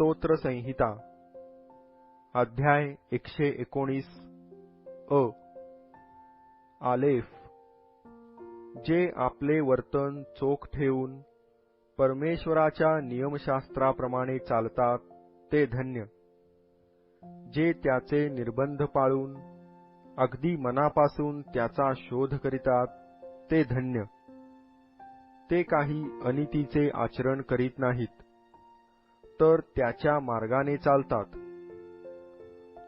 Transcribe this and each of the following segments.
स्तोत्र संहिता अध्याय 119 आलेफ. जे आपले वर्तन चोख ठेवून परमेश्वराच्या नियमशास्त्राप्रमाणे चालतात ते धन्य. जे त्याचे निर्बंध पाळून अगदी मनापासून त्याचा शोध करीतात ते धन्य. ते काही अनितीचे आचरण करीत नाहीत, तर त्याच्या मार्गाने चालतात.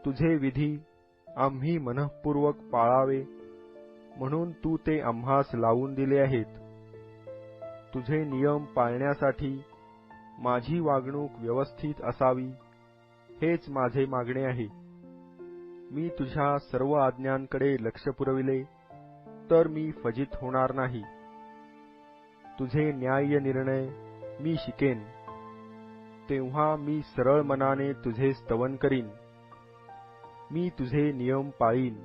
तुझे विधी आम्ही मनःपूर्वक पाळावे म्हणून तू ते आम्हास लावून दिले आहेत. तुझे नियम पाळण्यासाठी माझी वागणूक व्यवस्थित असावी हेच माझे मागणे आहे. मी तुझ्या सर्व आज्ञांकडे लक्ष पुरविले तर मी फजित होणार नाही. तुझे न्याय्य निर्णय मी शिकेन, तेव्हा मी सरळ मनाने तुझे स्तवन करीन. मी तुझे नियम पाळीन.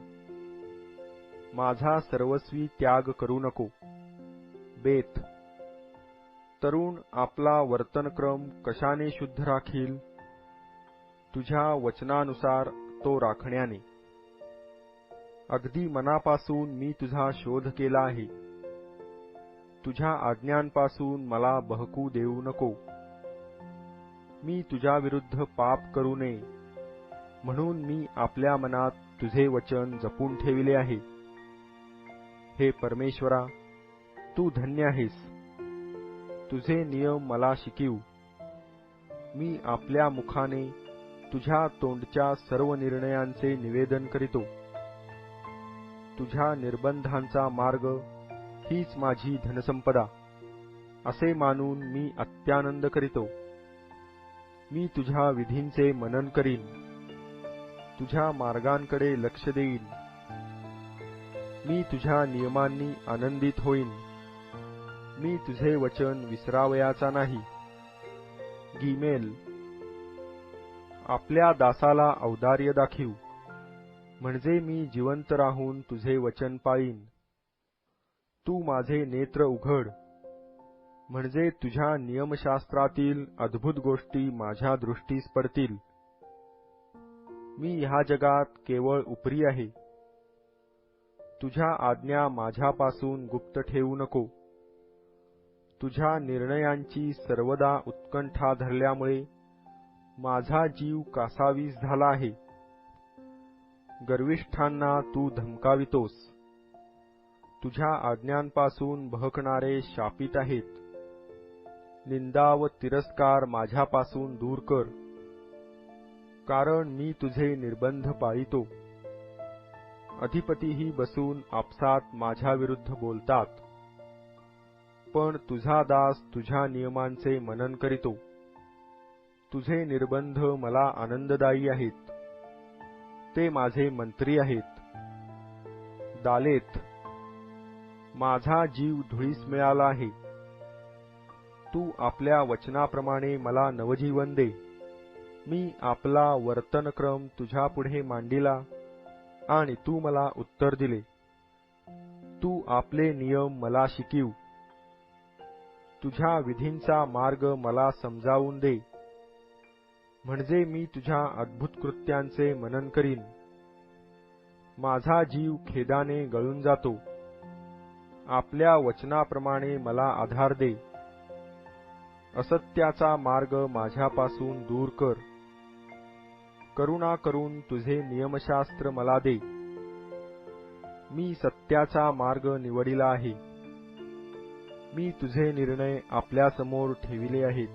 माझा सर्वस्वी त्याग करू नको. बेत. तरुण आपला वर्तनक्रम कशाने शुद्ध राखील? तुझ्या वचनानुसार तो राखण्याने. अगदी मनापासून मी तुझा शोध केला आहे. तुझ्या आज्ञांपासून मला बहकू देऊ नको. मी तुझ्या विरुद्ध पाप करू नये म्हणून मी आपल्या मनात तुझे वचन जपून ठेविले आहे. हे परमेश्वरा, तू धन्य आहेस. तुझे नियम मला शिकीव. मी आपल्या मुखाने तुझ्या तोंडच्या सर्व निर्णयांचे निवेदन करीतो. तुझ्या निर्बंधांचा मार्ग हीच माझी धनसंपदा असे मानून मी अत्यानंद करीतो. मी तुझ्या विधींचे मनन करीन. तुझ्या मार्गांकडे लक्ष देईन. मी तुझ्या नियमांनी आनंदित होईन. मी तुझे वचन विसरावयाचा नाही. गिमेल. आपल्या दासाला औदार्य दाखीव, म्हणजे मी जिवंत राहून तुझे वचन पाळीन. तू माझे नेत्र उघड, म्हणजे तुझ्या नियमशास्त्रातील अद्भुत गोष्टी माझ्या दृष्टीस पडतील. मी ह्या जगात केवळ उपरी आहे. तुझ्या आज्ञा माझ्यापासून गुप्त ठेवू नको. तुझ्या निर्णयांची सर्वदा उत्कंठा धरल्यामुळे माझा जीव कासावीस झाला आहे. गर्विष्ठांना तू धमकावितोस. तुझ्या आज्ञांपासून बहकणारे शापित आहेत. निंदा व तिरस्कार माझ्यापासून दूर कर, कारण मी तुझे निर्बंध पाळितो. अधिपतीही बसून आपसात माझ्या विरुद्ध बोलतात, पण तुझा दास तुझ्या नियमांचे मनन करीतो. तुझे निर्बंध मला आनंददायी आहेत. ते माझे मंत्री आहेत. दालेत. माझा जीव धुळीस मिळाला आहे. तू आपल्या वचनाप्रमाणे मला नवजीवन दे. मी आपला वर्तनक्रम तुझ्यापुढे मांडिला आणि तू मला उत्तर दिले. तू आपले नियम मला शिकीव. तुझ्या विधींचा मार्ग मला समजावून दे, म्हणजे मी तुझ्या अद्भुत कृत्यांचे मनन करीन. माझा जीव खेदाने गळून जातो. आपल्या वचनाप्रमाणे मला आधार दे. असत्याचा मार्ग माझ्यापासून दूर कर. करुणा करून तुझे नियमशास्त्र मला दे. मी सत्याचा मार्ग निवडिला आहे. मी तुझे निर्णय आपल्यासमोर ठेविले आहेत.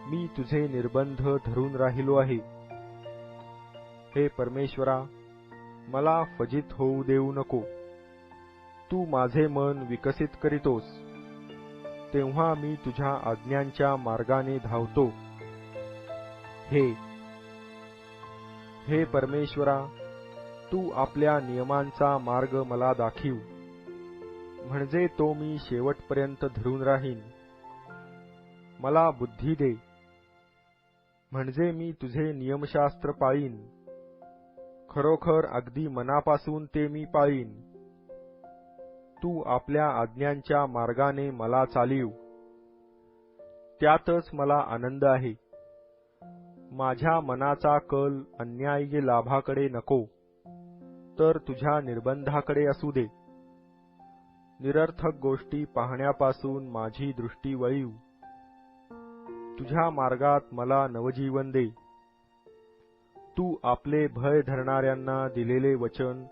मी तुझे निर्बंध धरून राहिलो आहे. हे परमेश्वरा, मला फजित होऊ देऊ नको. तू माझे मन विकसित करीतोस, तेव्हा मी तुझ्या आज्ञांच्या मार्गाने धावतो. हे परमेश्वरा, तू आपल्या नियमांचा मार्ग मला दाखीव, म्हणजे तो मी शेवटपर्यंत धरून राहीन. मला बुद्धी दे, म्हणजे मी तुझे नियमशास्त्र पाळीन. खरोखर अगदी मनापासून ते मी पाळीन. तू आपल्या आज्ञांच्या मार्गाने मला चालीव. त्यातच मला आनंद आहे. माझ्या मनाचा कल अन्याय्य लाभाकडे नको, तर तुझ्या निर्बंधाकडे असू दे. निरर्थक गोष्टी पाहण्यापासून माझी दृष्टी वळीव. तुझ्या मार्गात मला नवजीवन दे. तू आपले भय धरणाऱ्यांना दिलेले वचन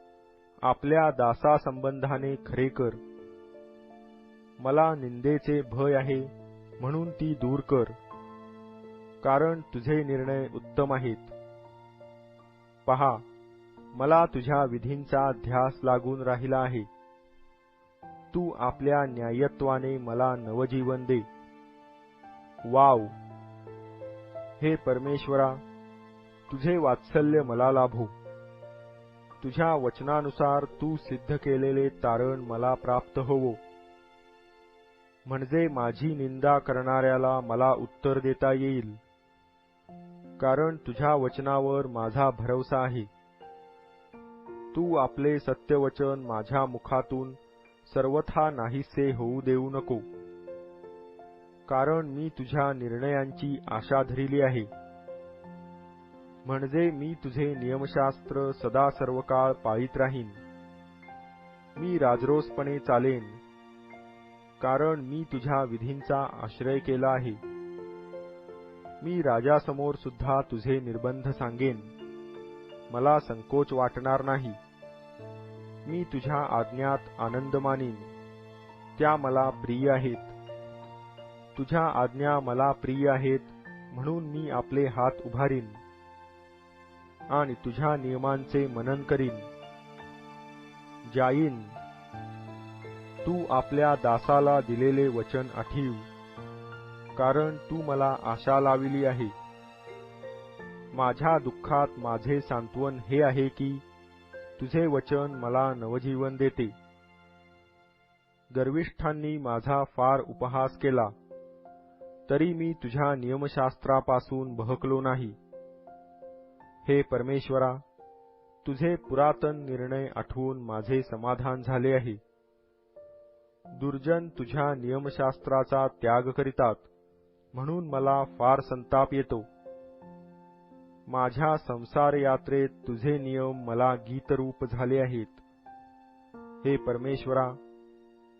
आपल्या दासासंबंधाने खरे कर. मला निंदेचे भय आहे म्हणून ती दूर कर, कारण तुझे निर्णय उत्तम आहेत. पहा, मला तुझ्या विधींचा ध्यास लागून राहिला आहे. तू आपल्या न्यायत्वाने मला नवजीवन दे. वाव, हे परमेश्वरा, तुझे वात्सल्य मला लाभो. तुझ्या वचनानुसार तू सिद्ध केलेले तारण मला प्राप्त होवो, म्हणजे माझी निंदा करणाऱ्याला मला उत्तर देता येईल, कारण तुझ्या वचनावर माझा भरवसा आहे. तू आपले सत्यवचन माझ्या मुखातून सर्वथा नाहीसे होऊ देऊ नको, कारण मी तुझ्या निर्णयांची आशा धरिली आहे. म्हणजे मी तुझे नियमशास्त्र सदा सर्वकाळ पाळीत राहीन. मी राजरोसपणे चालेन, कारण मी तुझ्या विधींचा आश्रय केला आहे. मी राजासमोर सुद्धा तुझे निर्बंध सांगेन, मला संकोच वाटणार नाही. मी तुझ्या आज्ञात आनंद मानीन, त्या मला प्रिय आहेत. तुझ्या आज्ञा मला प्रिय आहेत, म्हणून मी आपले हात उभारीन आणि तुझ्या नियमांचे मनन करीन. जाईन, तू आपल्या दासाला दिलेले वचन आठीव, कारण तू मला आशा लाविली आहे. माझ्या दुःखात माझे सांत्वन हे आहे की तुझे वचन मला नवजीवन देते. गर्विष्ठांनी माझा फार उपहास केला, तरी मी तुझ्या नियमशास्त्रापासून बहकलो नाही. हे परमेश्वरा, तुझे पुरातन निर्णय आठवून माझे समाधान झाले आहे. दुर्जन तुझ्या नियमशास्त्राचा त्याग करीतात, म्हणून मला फार संताप येतो. माझ्या संसार यात्रेत तुझे नियम मला गीतरूप झाले आहेत. हे परमेश्वरा,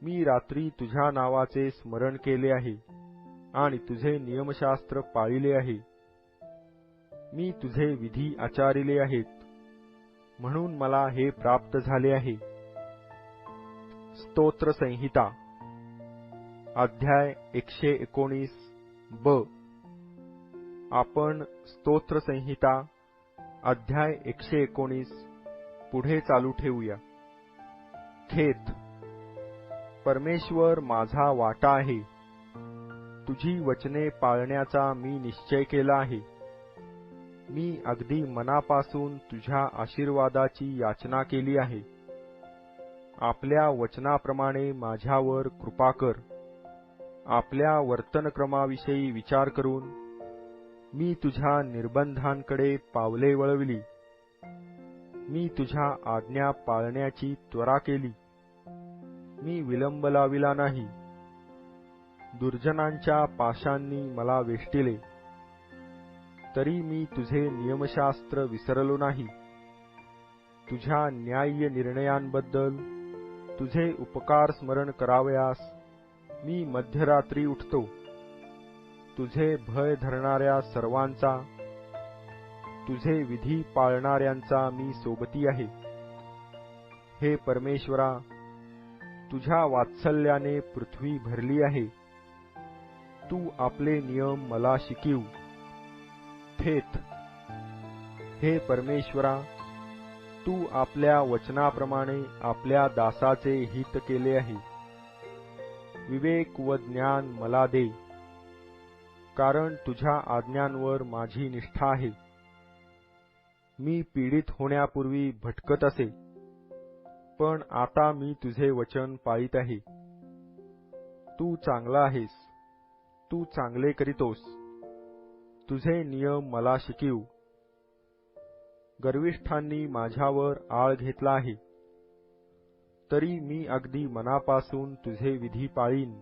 मी रात्री तुझ्या नावाचे स्मरण केले आहे आणि तुझे नियमशास्त्र पाळिले आहे. मी तुझे विधी आचारिले आहेत, म्हणून मला हे प्राप्त झाले आहे. स्तोत्र संहिता अध्याय 119 ब. आपण स्तोत्र संहिता अध्याय 119 पुढे चालू ठेवूया. खेत. परमेश्वर माझा वाटा आहे. तुझी वचने पाळण्याचा मी निश्चय केला आहे. मी अगदी मनापासून तुझ्या आशीर्वादाची याचना केली आहे. आपल्या वचनाप्रमाणे माझ्यावर कृपा कर. आपल्या वर्तनक्रमाविषयी विचार करून मी तुझ्या निर्बंधांकडे पावले वळविली. मी तुझ्या आज्ञा पाळण्याची त्वरा केली. मी विलंब लाविला नाही. दुर्जनांच्या पाशांनी मला वेष्टिले, तरी मी तुझे नियमशास्त्र विसरलो नाही. तुझ्या न्याय्य निर्णयांबद्दल तुझे उपकार स्मरण करावयास मी मध्यरात्री उठतो. तुझे भय धरणाऱ्या सर्वांचा, तुझे विधी पाळणाऱ्यांचा मी सोबती आहे. हे परमेश्वरा, तुझ्या वात्सल्याने पृथ्वी भरली आहे. तू आपले नियम मला शिकीव. थेत. हे परमेश्वरा, तू आपल्या वचनाप्रमाणे आपल्या दासाचे हित केले आहे. विवेक व ज्ञान मला दे, कारण तुझ्या आज्ञांवर माझी निष्ठा आहे. मी पीडित होण्यापूर्वी भटकत असे, पण आता मी तुझे वचन पाळीत आहे. तू चांगला आहेस, तू चांगले करीतोस. तुझे नियम मला शिकीव. गर्विष्ठांनी माझ्यावर आळ घेतला आहे, तरी मी अगदी मनापासून तुझे विधी पाळीन.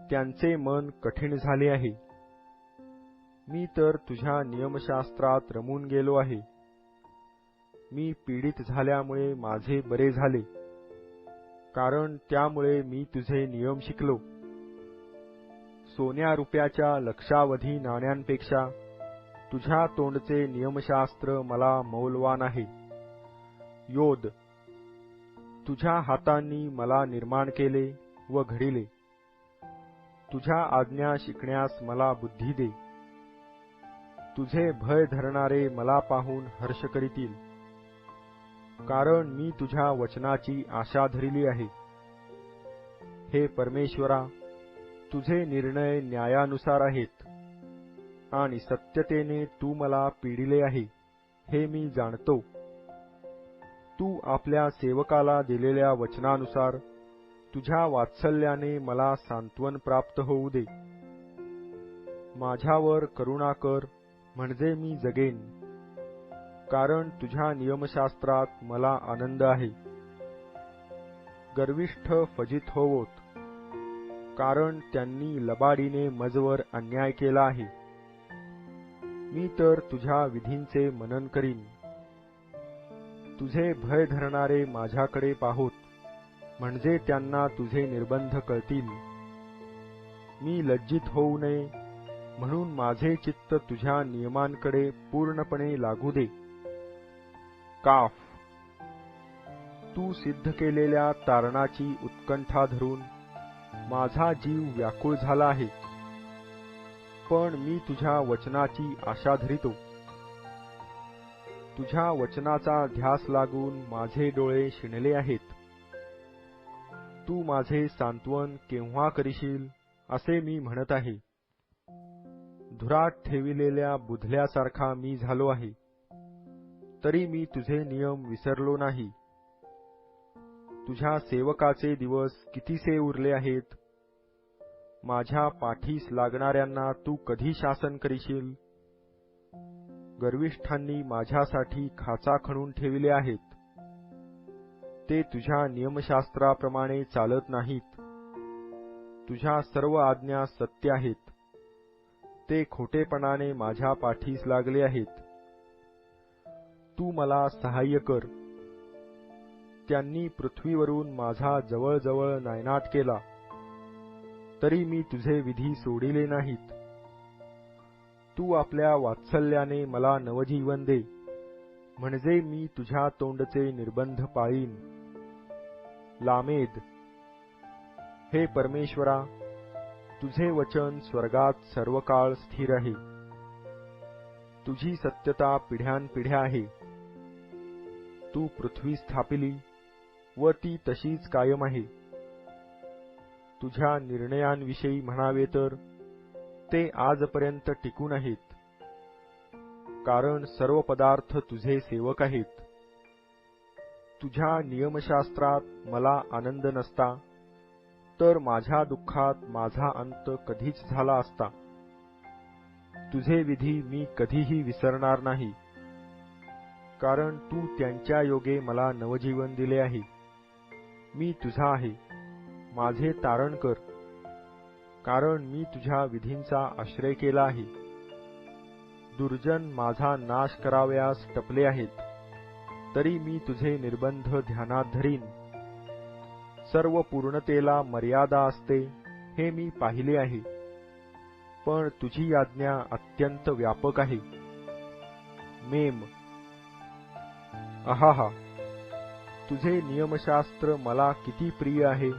त्यांचे मन कठीण झाले आहे. मी तर तुझ्या नियमशास्त्रात रमून गेलो आहे. मी पीडित झाल्यामुळे माझे बरे झाले, कारण त्यामुळे मी तुझे नियम शिकलो. सोन्या रुपयाच्या लक्षावधी नाण्यांपेक्षा तुझ्या तोंडचे नियमशास्त्र मला मौल्यवान आहे. योद, तुझ्या हातांनी मला निर्माण केले व घडिले. तुझ्या आज्ञा शिकण्यास मला बुद्धी दे. तुझे भय धरणारे मला पाहून हर्ष करीतील, कारण मी तुझ्या वचनाची आशा धरिली आहे. हे परमेश्वरा, तुझे निर्णय न्यायानुसार आहेत आणि सत्यतेने तू मला पीडिले आहे, हे मी जाणतो. तू आपल्या सेवकाला दिलेल्या वचनानुसार तुझ्या वात्सल्याने मला सांत्वन प्राप्त होऊ दे. माझ्यावर करुणा कर, म्हणजे मी जगेन, कारण तुझ्या नियमशास्त्रात मला आनंद आहे. गर्विष्ठ फजित होवोत, कारण त्यांनी लबाडीने मजवर अन्याय केला आहे. मी तर तुझ्या विधींचे मनन करीन. तुझे भय धरणारे माझ्याकडे पाहोत, म्हणजे त्यांना तुझे निर्बंध कळतील. मी लज्जित होऊ नये म्हणून माझे चित्त तुझ्या नियमांकडे पूर्णपणे लागू दे. काफ, तू सिद्ध केलेल्या तारणाची उत्कंठा धरून माझा जीव व्याकुळ झाला आहे, पण मी तुझ्या वचनाची आशा धरितो. तुझ्या वचनाचा ध्यास लागून माझे डोळे शिणले आहेत. तू माझे सांत्वन केव्हा करशील, असे मी म्हणत आहे. धुरात ठेविलेल्या बुधल्यासारखा मी झालो आहे, तरी मी तुझे नियम विसरलो नाही. तुझ्या सेवकाचे दिवस कितीसे उरले आहेत. माझ्या पाठीस लागणाऱ्यांना तू कधी शासन करशील. गर्विष्ठांनी माझ्यासाठी खाचा खणून ठेविले आहेत. ते तुझ्या नियमशास्त्राप्रमाणे चालत नाहीत. तुझ्या सर्व आज्ञा सत्य आहेत. ते खोटेपणाने माझ्या पाठीस लागले आहेत. तू मला सहाय्य कर. त्यांनी पृथ्वीवरून माझा जवळजवळ नायनाट केला, तरी मी तुझे विधी सोडिले नाहीत. तू आपल्या वात्सल्याने मला नवजीवन दे, म्हणजे मी तुझ्या तोंडचे निर्बंध पाळीन. लामेद, हे परमेश्वरा, तुझे वचन स्वर्गात सर्वकाळ स्थिर आहे. तुझी सत्यता पिढ्यानपिढ्या आहे. तू पृथ्वी स्थापिली व ती तशीच कायम आहे. तुझ्या निर्णयांविषयी म्हणावे तर ते आजपर्यंत टिकून आहेत, कारण सर्व पदार्थ तुझे सेवक आहेत. तुझ्या नियमशास्त्रात मला आनंद नसता, तर माझ्या दुःखात माझा अंत कधीच झाला असता. तुझे विधी मी कधीही विसरणार नाही, कारण तू त्यांच्या योगे मला नवजीवन दिले आहे. मी तुझा आहे, माझे तारण कर, कारण मी तुझ्या विधींचा आश्रय केला आहे. दुर्जन माझा नाश करावयास टपले आहेत, तरी मी तुझे निर्बंध ध्यानात धरीन. सर्व पूर्णतेला मर्यादा असते, हे मी पाहिले आहे, पण तुझी आज्ञा अत्यंत व्यापक आहे. मेम, आहा, तुझे नियमशास्त्र मला किती प्रिय आहे.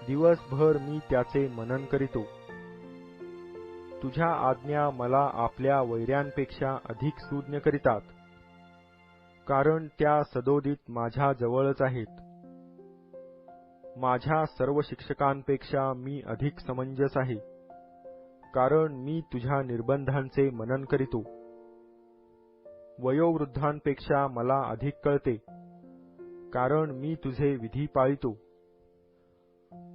दिवसभर मी त्याचे मनन करीतो. तुझ्या आज्ञा मला आपल्या वैऱ्यांपेक्षा अधिक सुज्ञ करीतात, कारण त्या सदोदित माझ्या जवळच आहेत. माझ्या सर्व शिक्षकांपेक्षा मी अधिक समंजस आहे, कारण मी तुझ्या निर्बंधांचे मनन करीतो. वयोवृद्धांपेक्षा मला अधिक कळते, कारण मी तुझे विधी पाळितो.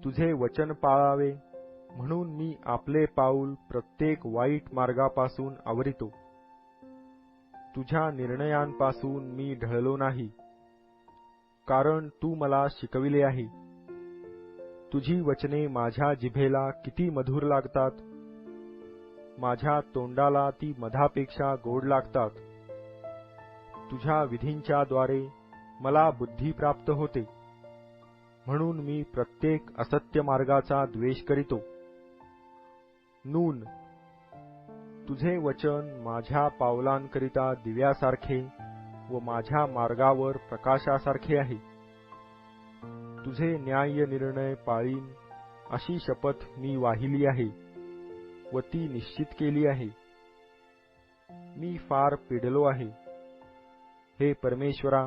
तुझे वचन पाळावे म्हणून मी आपले पाऊल प्रत्येक वाईट मार्गापासून आवरितो. तुझ्या निर्णयांपासून मी ढळलो नाही, कारण तू मला शिकविले आहे. तुझी वचने माझ्या जिभेला किती मधुर लागतात. माझ्या तोंडाला ती मधापेक्षा गोड लागतात. तुझ्या विधींच्या द्वारे मला बुद्धी प्राप्त होते, म्हणून मी प्रत्येक असत्य मार्गाचा द्वेष करीतो. नून, तुझे वचन माझ्या पावलांकरिता दिव्यासारखे व माझ्या मार्गावर प्रकाशासारखे आहे. तुझे न्याय्य निर्णय पाळीन अशी शपथ मी वाहिली आहे व ती निश्चित केली आहे. मी फार पिडलो आहे. हे परमेश्वरा,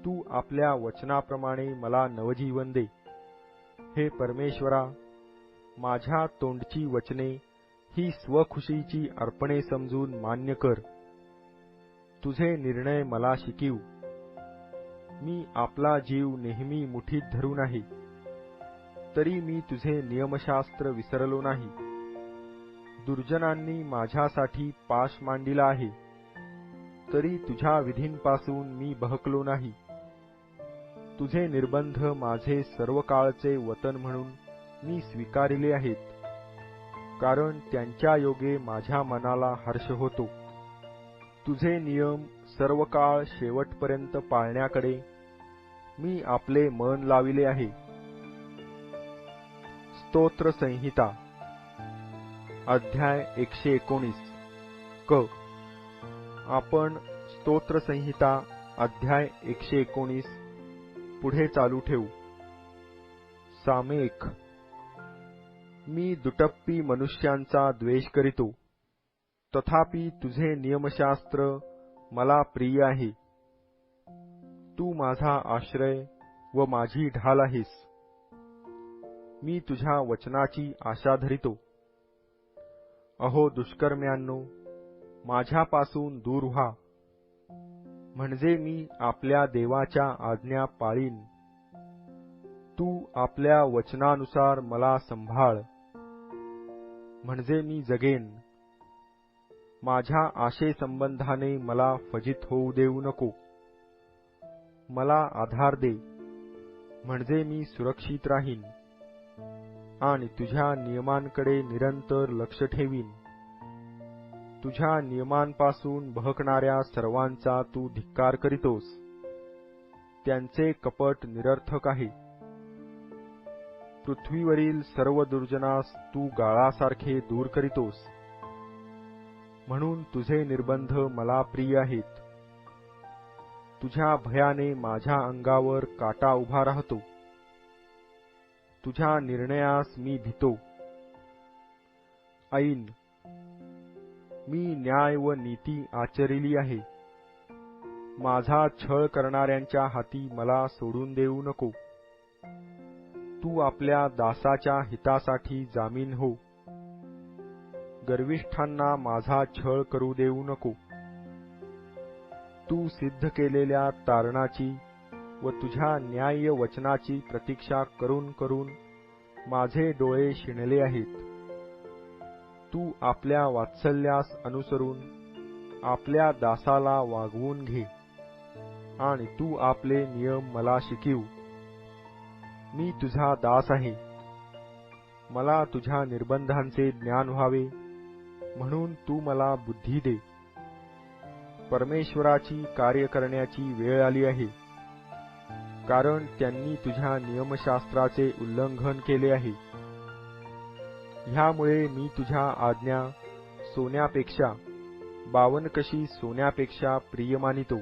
तू आपल्या वचनाप्रमाणे मला नवजीवन दे. हे परमेश्वरा, माझ्या तोंडची वचने ही स्वखुशीची अर्पणे समजून मान्य कर. तुझे निर्णय मला शिकीव. मी आपला जीव नेहमी मुठीत धरून आहे, तरी मी तुझे नियमशास्त्र विसरलो नाही. दुर्जनांनी माझ्यासाठी पाश मांडिला आहे, तरी तुझ्या विधींपासून मी बहकलो नाही. तुझे निर्बंध माझे सर्व काळचे वतन म्हणून मी स्वीकारिले आहेत, कारण त्यांच्या योगे माझ्या मनाला हर्ष होतो. तुझे नियम सर्व काळ शेवटपर्यंत पाळण्याकडे मी आपले मन लाविले आहे. स्तोत्र संहिता अध्याय 119 क. आपण स्तोत्र संहिता अध्याय 119 पुढे चालू ठेवू. सामेक. मी दुटप्पी मनुष्यांचा द्वेष करीतो, तथापि तुझे नियमशास्त्र मला प्रिय आहे. तू माझा आश्रय व माझी ढाल आहेस. मी तुझ्या वचनाची आशा धरितो. अहो दुष्कर्म्यांनो, माझ्यापासून दूर व्हा, म्हणजे मी आपल्या देवाच्या आज्ञा पाळीन. तू आपल्या वचनानुसार मला संभाळ, म्हणजे मी जगेन. माझ्या आशेसंबंधाने मला फजित होऊ देऊ नको. मला आधार दे, म्हणजे मी सुरक्षित राहीन आणि तुझ्या नियमांकडे निरंतर लक्ष ठेवीन. तुझ्या नियमांपासून बहकणाऱ्या सर्वांचा तू धिक्कार करीतोस. त्यांचे कपट निरर्थक आहे. पृथ्वीवरील सर्व दुर्जनास तू गाळासारखे दूर करीतोस. म्हणून तुझे निर्बंध मला प्रिय आहेत. तुझ्या भयाने माझ्या अंगावर काटा उभा राहतो. तुझ्या निर्णयास मी भितो. ऐन, मी न्याय व नीती आचरिली आहे. माझा छळ करणाऱ्यांच्या हाती मला सोडून देऊ नको. तू आपल्या दासाच्या हितासाठी जामीन हो. गर्विष्ठांना माझा छळ करू देऊ नको. तू सिद्ध केलेल्या तारणाची व तुझ्या न्याय्य वचनाची प्रतीक्षा करून करून माझे डोळे शिणले आहेत. तू आपल्या वात्सल्यास अनुसरून आपल्या दासाला वागवून घे आणि तू आपले नियम मला शिकीव. मी तुझा दास आहे. मला तुझ्या निर्बंधांचे ज्ञान व्हावे, म्हणून तू मला बुद्धी दे. परमेश्वराची कार्य करण्याची वेळ आली आहे, कारण त्यांनी तुझ्या नियमशास्त्राचे उल्लंघन केले आहे. ह्यामुळे मी तुझ्या आज्ञा सोन्यापेक्षा, बावनकशी सोन्यापेक्षा प्रिय मानितो.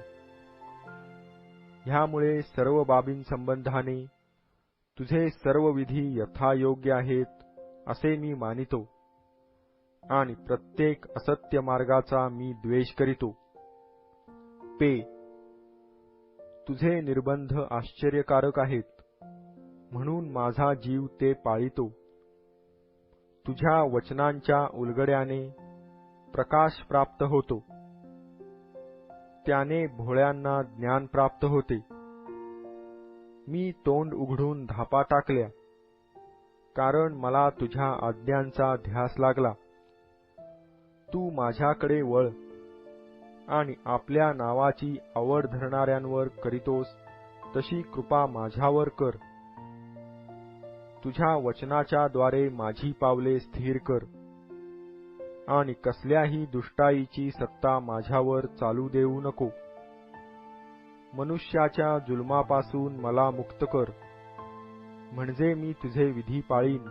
ह्यामुळे सर्व बाबींसंबंधाने तुझे सर्व विधी यथायोग्य आहेत असे मी मानितो आणि प्रत्येक असत्य मार्गाचा मी द्वेष करीतो. पे. तुझे निर्बंध आश्चर्यकारक आहेत, म्हणून माझा जीव ते पाळितो. तुझ्या वचनांच्या उलगड्याने प्रकाश प्राप्त होतो. त्याने भोळ्यांना ज्ञान प्राप्त होते. मी तोंड उघडून धापा टाकल्या, कारण मला तुझ्या आज्ञांचा ध्यास लागला. तू माझ्याकडे वळ आणि आपल्या नावाची आवड धरणाऱ्यांवर करीतोस तशी कृपा माझ्यावर कर. तुझ्या वचनाच्या द्वारे माझी पावले स्थिर कर. आणि कसल्याही दुष्टाईची सत्ता माझ्यावर चालू देऊ नको. मनुष्याच्या जुलमापासून मला मुक्त कर, म्हणजे मी तुझे विधी पाळीन.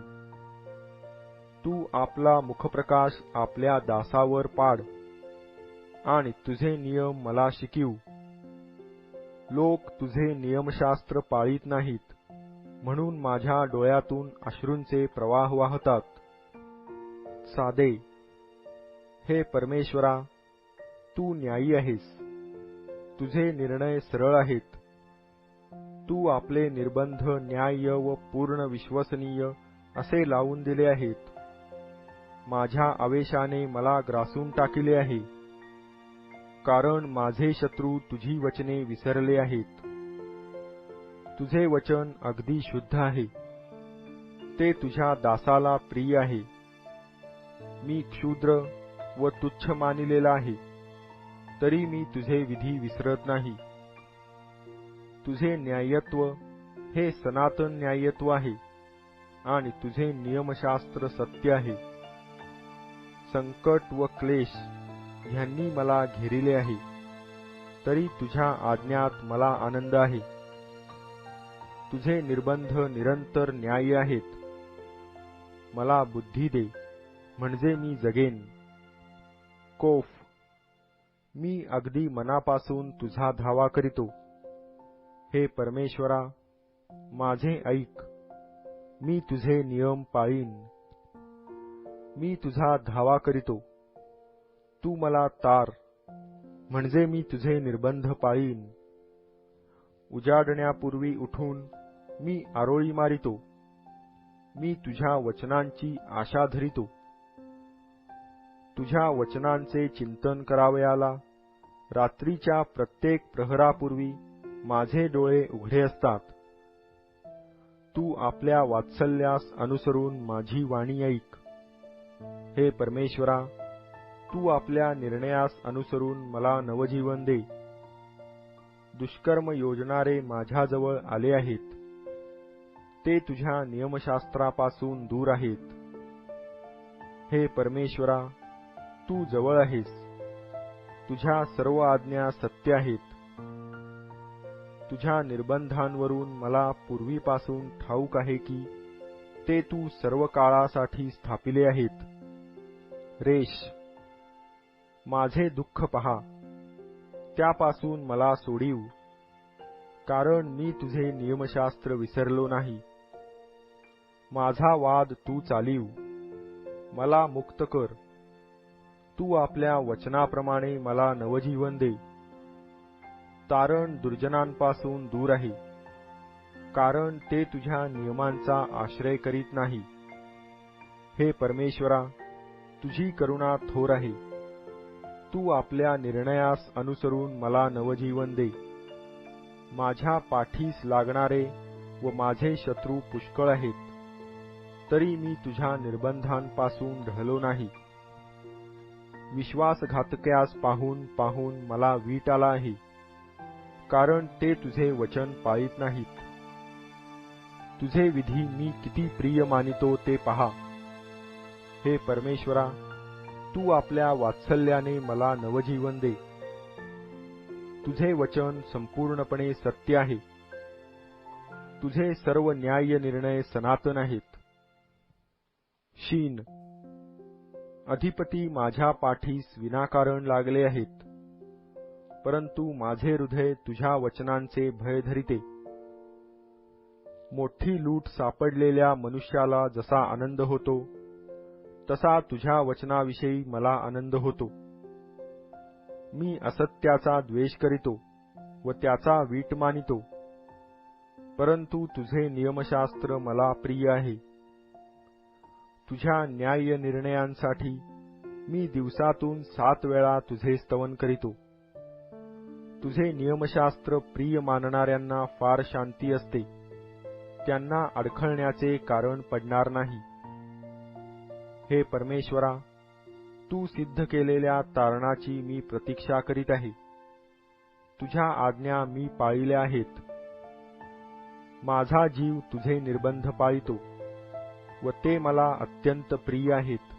तू आपला मुखप्रकाश आपल्या दासावर पाड आणि तुझे नियम मला शिकीव. लोक तुझे नियमशास्त्र पाळीत नाहीत, म्हणून माझ्या डोळ्यातून अश्रूंचे प्रवाह वाहतात. साधे, हे परमेश्वरा, तू न्यायी आहेस. तुझे निर्णय सरळ आहेत. तू आपले निर्बंध न्याय्य व पूर्ण विश्वसनीय असे लावून दिले आहेत. माझ्या आवेशाने मला ग्रासून टाकिले आहे, कारण माझे शत्रू तुझी वचने विसरले आहेत. तुझे वचन अगदी शुद्ध आहे, ते तुझ्या दासाला प्रिय आहे. मी क्षुद्र व तुच्छ मानिलेला आहे, तरी मी तुझे विधी विसरत नाही. तुझे न्यायत्व हे सनातन न्यायत्व आहे आणि तुझे नियमशास्त्र सत्य आहे. संकट व क्लेश ह्यांनी मला घेरिले आहे, तरी तुझ्या आज्ञात मला आनंद आहे. तुझे निर्बंध निरंतर न्याय्य आहेत. मला बुद्धी दे, म्हणजे मी जगेन. कोफ, मी अगदी मनापासून तुझा धावा करीतो. हे परमेश्वरा, माझे ऐक, मी तुझे नियम पाळीन. मी तुझा धावा करीतो, तू मला तार, म्हणजे मी तुझे निर्बंध पाळीन. उजाडण्यापूर्वी उठून मी आरोळी मारितो. मी तुझ्या वचनांची आशा धरितो. तुझ्या वचनांचे चिंतन करावयाला रात्रीच्या प्रत्येक प्रहरापूर्वी माझे डोळे उघडे असतात. तू आपल्या वात्सल्यास अनुसरून माझी वाणी ऐक. हे परमेश्वरा, तू आपल्या निर्णयास अनुसरून मला नवजीवन दे. दुष्कर्म योजणारे माझ्याजवळ आले आहेत. ते तुझ्या नियमशास्त्रापासून दूर आहेत. हे परमेश्वरा, तू जवळ आहेस. तुझ्या सर्व आज्ञा सत्य आहेत. तुझ्या निर्बंधांवरून मला पूर्वीपासून ठाऊक आहे की ते तू सर्व काळासाठी स्थापिले आहेत. रेश, माझे दुःख पहा, त्यापासून मला सोडीव, कारण मी तुझे नियमशास्त्र विसरलो नाही. माझा वाद तू चालीव, मला मुक्त कर. तू आपल्या वचनाप्रमाणे मला नवजीवन दे. तारण दुर्जनांपासून दूर आहे, कारण ते तुझ्या नियमांचा आश्रय करीत नाही. हे परमेश्वरा, तुझी करुणा थोर आहे. तू आपल्या निर्णयास अनुसरून मला नवजीवन दे. माझ्या पाठीस लागणारे व माझे शत्रू पुष्कळ आहेत, तरी मी तुझ्या निर्बंधांपासून ढळलो नाही. विश्वासघातक्यास पाहून पाहून मला वीट आला आहे, कारण ते तुझे वचन पाळीत नाहीत. तुझे विधी मी किती प्रिय मानितो ते पहा. हे परमेश्वरा, तू आपल्या वात्सल्याने मला नवजीवन दे. तुझे वचन संपूर्णपणे सत्य आहे. तुझे सर्व न्याय्य निर्णय सनातन आहेत. शीन, अधिपती माझ्या पाठीस विनाकारण लागले आहेत, परंतु माझे हृदय तुझ्या वचनांचे भय धरिते. मोठी लूट सापडलेल्या मनुष्याला जसा आनंद होतो, तसा तुझ्या वचनाविषयी मला आनंद होतो. मी असत्याचा द्वेष करीतो व त्याचा वीट मानितो, परंतु तुझे नियमशास्त्र मला प्रिय आहे. तुझ्या न्याय्य निर्णयांसाठी मी दिवसातून 7 वेळा तुझे स्तवन करीतो. तुझे नियमशास्त्र प्रिय मानणाऱ्यांना फार शांती असते. त्यांना अडखळण्याचे कारण पडणार नाही. हे परमेश्वरा, तू सिद्ध केलेल्या तारणाची मी प्रतीक्षा करीत आहे. तुझ्या आज्ञा मी पाळिल्या आहेत. माझा जीव तुझे निर्बंध पाळितो व ते मला अत्यंत प्रिय आहेत.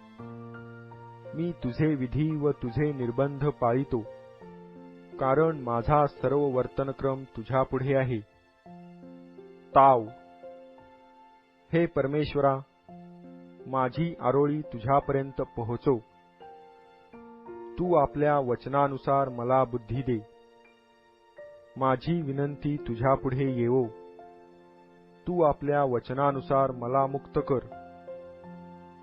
मी तुझे विधी व तुझे निर्बंध पाळितो, कारण माझा सर्व वर्तनक्रम तुझ्यापुढे आहे. ताव. हे परमेश्वरा, माझी आरोळी तुझ्यापर्यंत पोहोचव. तू आपल्या वचनानुसार मला बुद्धी दे. माझी विनंती तुझ्यापुढे येवो. तू आपल्या वचनानुसार मला मुक्त कर.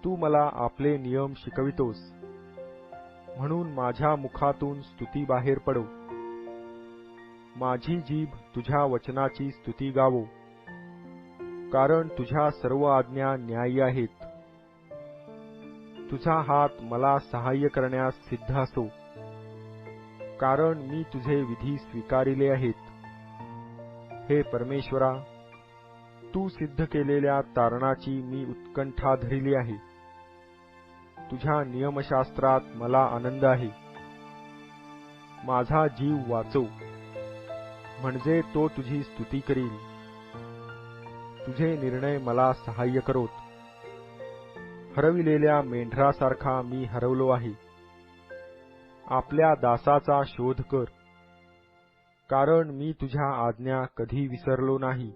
तू मला आपले नियम शिकवितोस, म्हणून माझ्या मुखातून स्तुती बाहेर पडो. माझी जीभ तुझ्या वचनाची स्तुती गावो, कारण तुझ्या सर्व आज्ञा न्याय्य आहेत. तुझा हात मला सहाय्य करण्यास सिद्ध असो, कारण मी तुझे विधी स्वीकारिले आहेत. हे परमेश्वरा, तू सिद्ध केलेल्या तारणाची मी उत्कंठा धरिली आहे. तुझ्या नियमशास्त्रात मला आनंद आहे. माझा जीव वाचव, म्हणजे तो तुझी स्तुती करील. तुझे निर्णय मला सहाय्य करोत. हरविलेल्या मेंढरासारखा मी हरवलो आहे. आपल्या दासाचा शोध कर, कारण मी तुझ्या आज्ञा कधी विसरलो नाही.